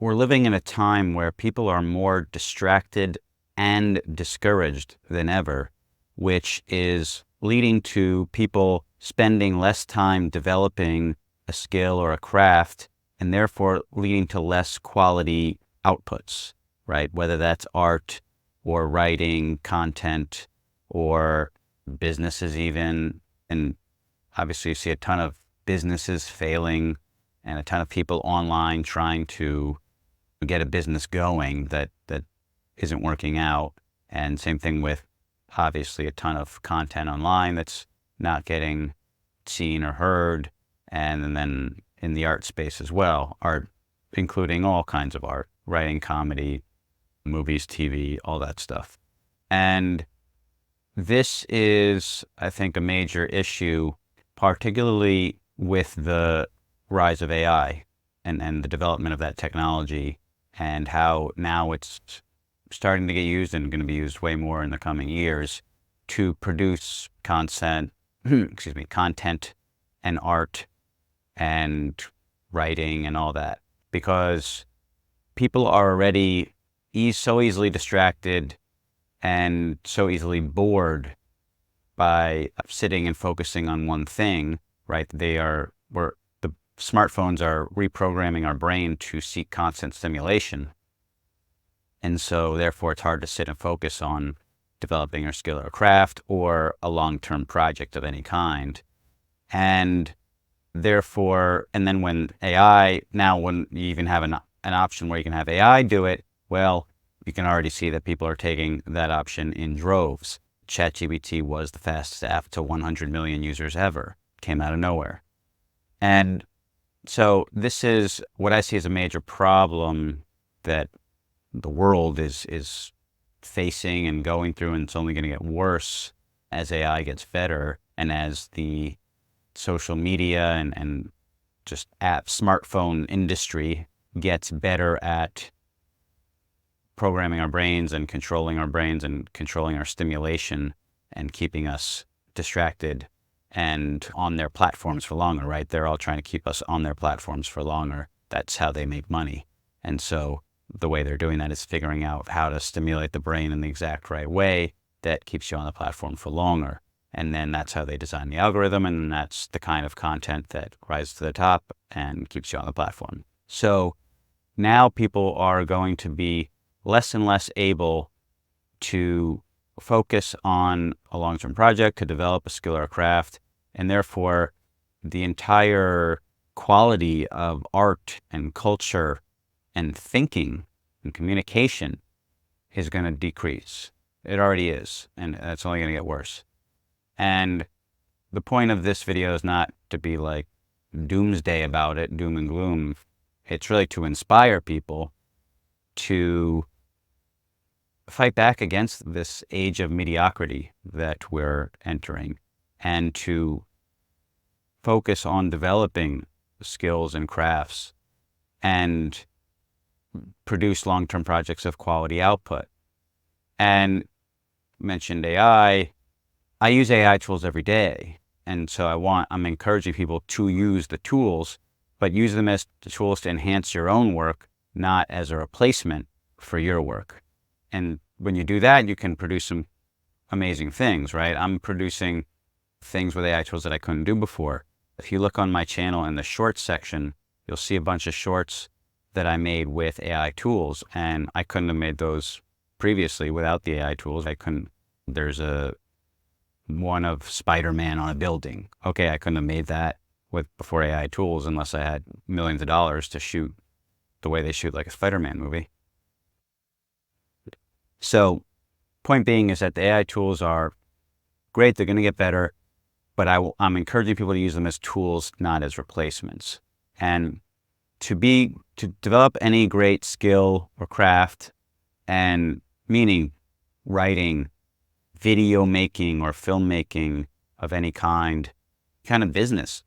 we're living in a time where people are more distracted and discouraged than ever, which is leading to people spending less time developing a skill or a craft, and therefore leading to less quality outputs, right? Whether that's art or writing, content, or businesses even. And obviously you see a ton of businesses failing and a ton of people online trying to get a business going that isn't working out. And same thing with obviously a ton of content online that's not getting seen or heard. And then in the art space as well, art, including all kinds of art, writing, comedy, movies, TV, all that stuff. And this is, I think, a major issue, particularly with the rise of AI and the development of that technology, and how now it's starting to get used and going to be used way more in the coming years to produce content, content and art and writing and all that. Because people are already so easily distracted and so easily bored by sitting and focusing on one thing, right? The smartphones are reprogramming our brain to seek constant stimulation. And so therefore it's hard to sit and focus on developing a skill or craft or a long-term project of any kind. And therefore, and then when you even have an option where you can have AI do it, well, you can already see that people are taking that option in droves. ChatGPT was the fastest app to 100 million users ever. Came out of nowhere. And so this is what I see as a major problem that the world is facing and going through, and it's only going to get worse as AI gets better and as the social media and just smartphone industry gets better at programming our brains and controlling our stimulation and keeping us distracted and on their platforms for longer, right? They're all trying to keep us on their platforms for longer. That's how they make money. And so the way they're doing that is figuring out how to stimulate the brain in the exact right way that keeps you on the platform for longer. And then that's how they design the algorithm, and that's the kind of content that rises to the top and keeps you on the platform. So now people are going to be less and less able to focus on a long-term project, to develop a skill or a craft, and therefore the entire quality of art and culture and thinking and communication is going to decrease. It already is, and it's only going to get worse. And the point of this video is not to be like doomsday about it, doom and gloom. It's really to inspire people to fight back against this age of mediocrity that we're entering, and to focus on developing skills and crafts and produce long-term projects of quality output. And mentioned AI. I use AI tools every day. And so I'm encouraging people to use the tools, but use them as the tools to enhance your own work, not as a replacement for your work. And when you do that, you can produce some amazing things, right? I'm producing things with AI tools that I couldn't do before. If you look on my channel in the shorts section, you'll see a bunch of shorts that I made with AI tools, and I couldn't have made those previously without the AI tools. There's one of Spider-Man on a building. Okay, I couldn't have made that before AI tools unless I had millions of dollars to shoot the way they shoot like a Spider-Man movie. So point being is that the AI tools are great. They're going to get better, but I'm encouraging people to use them as tools, not as replacements. And to develop any great skill or craft, and meaning writing, video making, or filmmaking of any kind of business,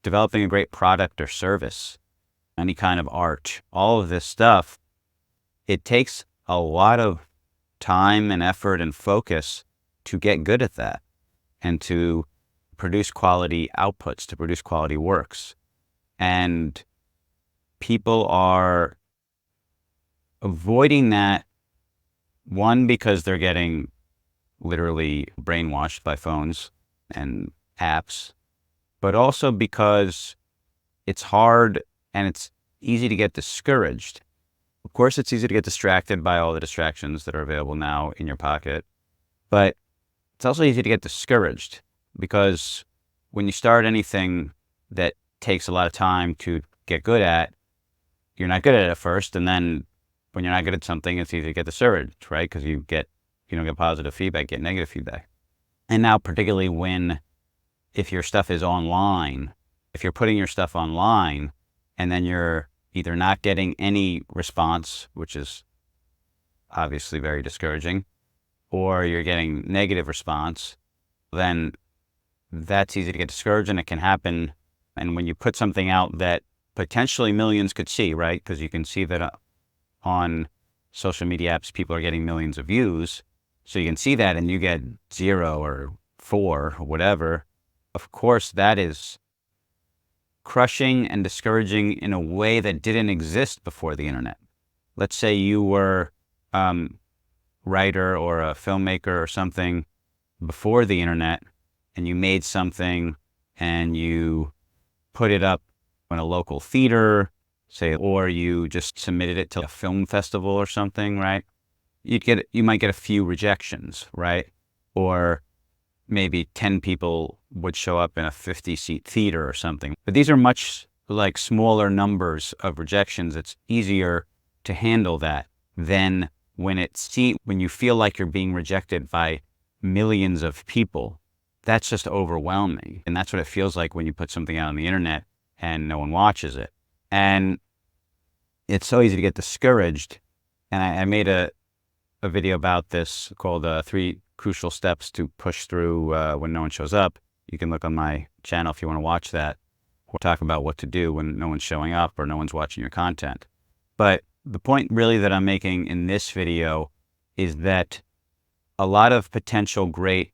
developing a great product or service, any kind of art, all of this stuff, it takes a lot of time and effort and focus to get good at that and to produce quality outputs, to produce quality works. And people are avoiding that, one, because they're getting literally brainwashed by phones and apps, but also because it's hard and it's easy to get discouraged. Of course, it's easy to get distracted by all the distractions that are available now in your pocket, but it's also easy to get discouraged because when you start anything that takes a lot of time to get good at, you're not good at it at first, and then when you're not good at something, it's easy to get discouraged, right? Because you don't get positive feedback, get negative feedback. And now, particularly if your stuff is online, if you're putting your stuff online and then you're either not getting any response, which is obviously very discouraging, or you're getting negative response, then that's easy to get discouraged, and it can happen. And when you put something out that potentially millions could see, right? Because you can see that on social media apps, people are getting millions of views. So you can see that and you get 0 or 4 or whatever. Of course, that is crushing and discouraging in a way that didn't exist before the internet. Let's say you were a writer or a filmmaker or something before the internet, and you made something and you put it up in a local theater, say, or you just submitted it to a film festival or something, right? You might get a few rejections, right? Or maybe 10 people would show up in a 50-seat theater or something. But these are much like smaller numbers of rejections. It's easier to handle that than when you feel like you're being rejected by millions of people. That's just overwhelming. And that's what it feels like when you put something out on the internet and no one watches it. And it's so easy to get discouraged. And I made a video about this called 3 Crucial Steps to Push Through When No One Shows Up. You can look on my channel if you want to watch that. We'll talk about what to do when no one's showing up or no one's watching your content. But the point really that I'm making in this video is that a lot of potential great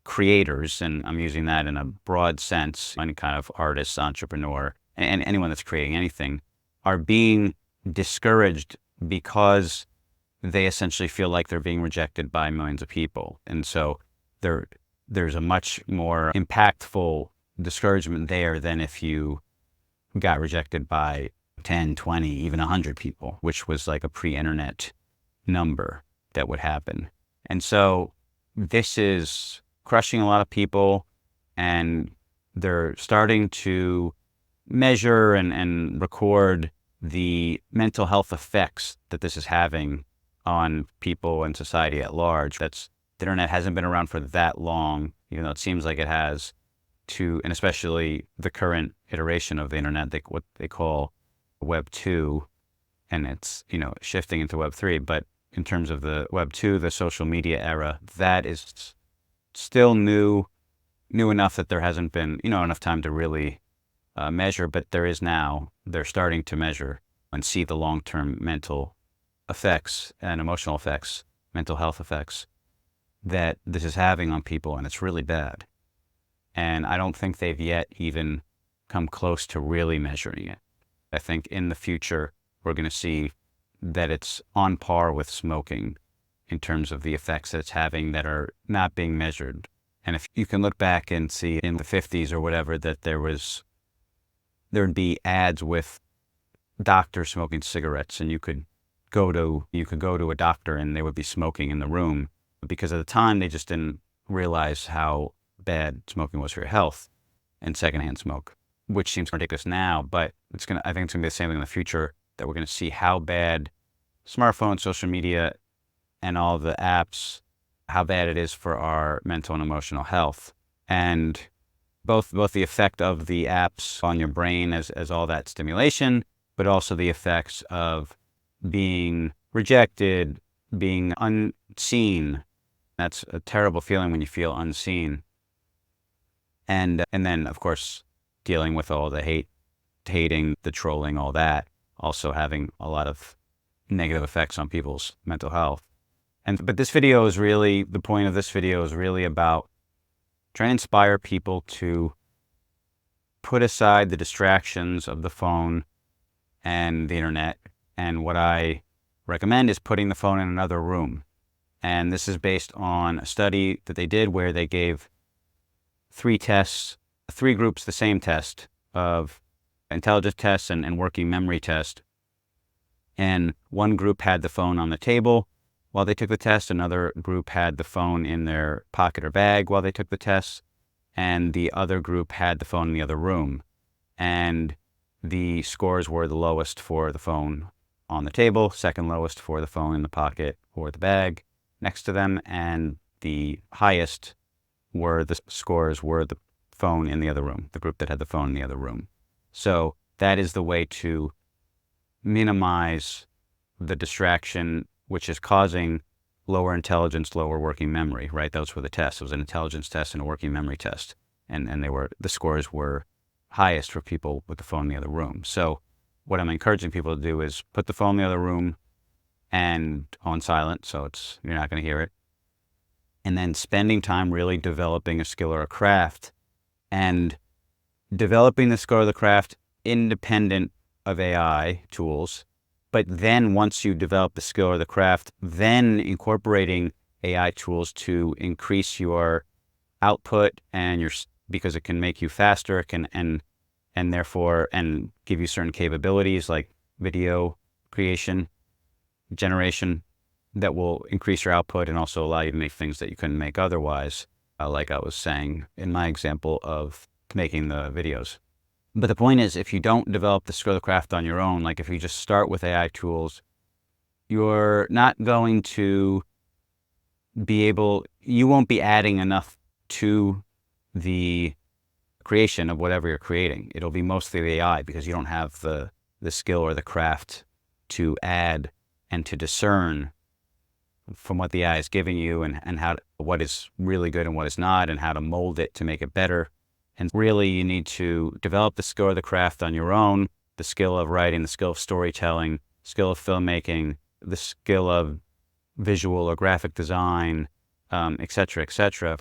creators, and I'm using that in a broad sense, any kind of artist, entrepreneur, and anyone that's creating anything, are being discouraged because they essentially feel like they're being rejected by millions of people. And so there's a much more impactful discouragement there than if you got rejected by 10, 20, even 100 people, which was like a pre-internet number that would happen. And so this is crushing a lot of people, and they're starting to measure and record the mental health effects that this is having on people and society at large. The internet hasn't been around for that long, even though it seems like it has, and especially the current iteration of the internet, what they call Web 2, and it's, shifting into Web 3. But in terms of the Web 2, the social media era, that is still new enough that there hasn't been, enough time to really measure, but there is now. They're starting to measure and see the long-term mental effects and emotional effects, mental health effects that this is having on people, and it's really bad. And I don't think they've yet even come close to really measuring it. I think in the future, we're going to see that it's on par with smoking in terms of the effects that it's having that are not being measured. And if you can look back and see in the 50s or whatever, that there'd be ads with doctors smoking cigarettes, and you could go to a doctor and they would be smoking in the room, because at the time they just didn't realize how bad smoking was for your health, and secondhand smoke, which seems ridiculous now, but I think it's gonna be the same thing in the future, that we're gonna see how bad smartphones, social media, and all the apps, how bad it is for our mental and emotional health. And both the effect of the apps on your brain as all that stimulation, but also the effects of being rejected, being unseen. That's a terrible feeling when you feel unseen. And then, of course, dealing with all the hating, the trolling, all that, also having a lot of negative effects on people's mental health. But the point of this video is really about trying to inspire people to put aside the distractions of the phone and the internet. And what I recommend is putting the phone in another room. And this is based on a study that they did where they gave 3 groups the same test of intelligence tests and working memory test. And one group had the phone on the table while they took the test. Another group had the phone in their pocket or bag while they took the test. And the other group had the phone in the other room. And the scores were the lowest for the phone on the table, second lowest for the phone in the pocket or the bag next to them, and the highest scores were the phone in the other room, the group that had the phone in the other room. So that is the way to minimize the distraction, which is causing lower intelligence, lower working memory, right? Those were the tests. It was an intelligence test and a working memory test. And the scores were highest for people with the phone in the other room. So what I'm encouraging people to do is put the phone in the other room and on silent, so you're not going to hear it. And then spending time really developing a skill or a craft, and developing the skill or the craft independent of AI tools. But then once you develop the skill or the craft, then incorporating AI tools to increase your output because it can make you faster, and therefore give you certain capabilities like video creation, generation, that will increase your output and also allow you to make things that you couldn't make otherwise, like I was saying in my example of making the videos. But the point is, if you don't develop the skill or the craft on your own, like if you just start with AI tools, you're not going to you won't be adding enough to the creation of whatever you're creating. It'll be mostly the AI because you don't have the skill or the craft to add and to discern from what the AI is giving you and what is really good and what is not, and how to mold it to make it better. And really, you need to develop the skill or the craft on your own, the skill of writing, the skill of storytelling, skill of filmmaking, the skill of visual or graphic design, et cetera, et cetera.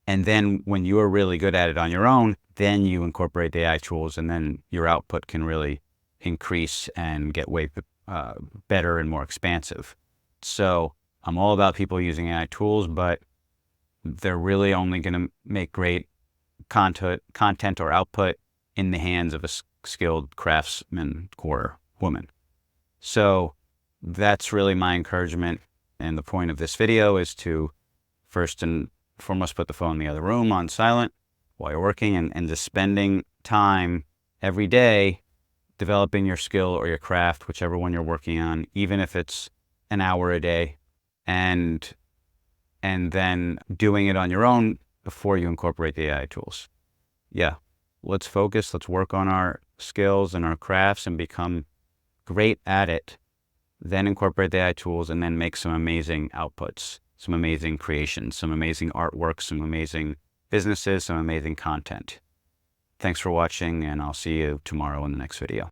And then when you're really good at it on your own, then you incorporate the AI tools, and then your output can really increase and get way better and more expansive. So I'm all about people using AI tools, but they're really only going to make great content or output in the hands of a skilled craftsman or woman. So that's really my encouragement. And the point of this video is to first and foremost put the phone in the other room on silent while you're working, and just spending time every day developing your skill or your craft, whichever one you're working on, even if it's an hour a day, and then doing it on your own before you incorporate the AI tools. Yeah, let's focus, let's work on our skills and our crafts and become great at it, then incorporate the AI tools, and then make some amazing outputs, some amazing creations, some amazing artwork, some amazing businesses, some amazing content. Thanks for watching, and I'll see you tomorrow in the next video.